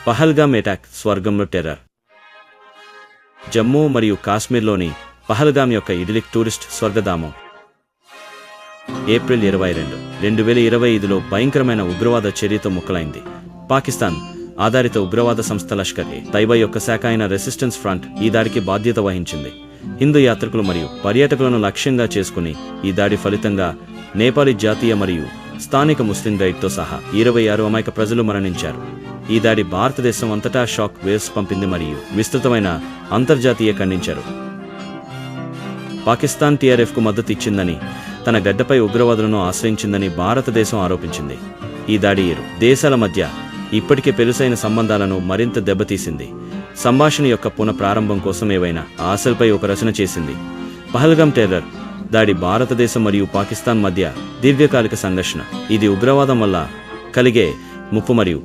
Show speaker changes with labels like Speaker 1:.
Speaker 1: Pahalgam attack స్వర్గంలో terror. Jammu మరియు కాశ్మీర్లోని పహల్గామ్ యొక్క ఇడిలిక్ టూరిస్ట్ స్వర్గధామం ఏప్రిల్ 22, 2025లో భయంకరమైన ఉగ్రవాద చర్యతో ముక్కలైంది. పాకిస్తాన్ ఆధారిత ఉగ్రవాద సంస్థ లష్కర్ ఎ తైబా యొక్క శాఖ అయిన రెసిస్టెన్స్ ఫ్రంట్ ఈ దాడికి బాధ్యత వహించింది. హిందూ యాత్రికులు మరియు పర్యాటకులను లక్ష్యంగా చేసుకుని ఈ దాడి ఫలితంగా నేపాలీ జాతీయ మరియు స్థానిక ముస్లిం గైడ్తో సహా 26 అమాయక ప్రజలు మరణించారు. ఈ దాడి భారతదేశం అంతటా షాక్ వేవ్స్ పంపింది మరియు విస్తృతమైన అంతర్జాతీయ ఖండించారు. పాకిస్తాన్ టీఆర్ఎఫ్కు మద్దతు ఇచ్చిందని, తన గడ్డపై ఉగ్రవాదులను ఆశ్రయించిందని భారతదేశం ఆరోపించింది. ఈ దాడి ఇరు దేశాల మధ్య ఇప్పటికే పెలుసైన సంబంధాలను మరింత దెబ్బతీసింది. సంభాషణ యొక్క పునఃప్రారంభం కోసం ఏవైనా ఆశలపై ఒక రచన చేసింది. పహల్గామ్ టెర్రర్ దాడి భారతదేశం మరియు పాకిస్తాన్ మధ్య దీర్ఘకాలిక సంఘర్షణ. ఇది ఉగ్రవాదం వల్ల కలిగే ముప్పు మరియు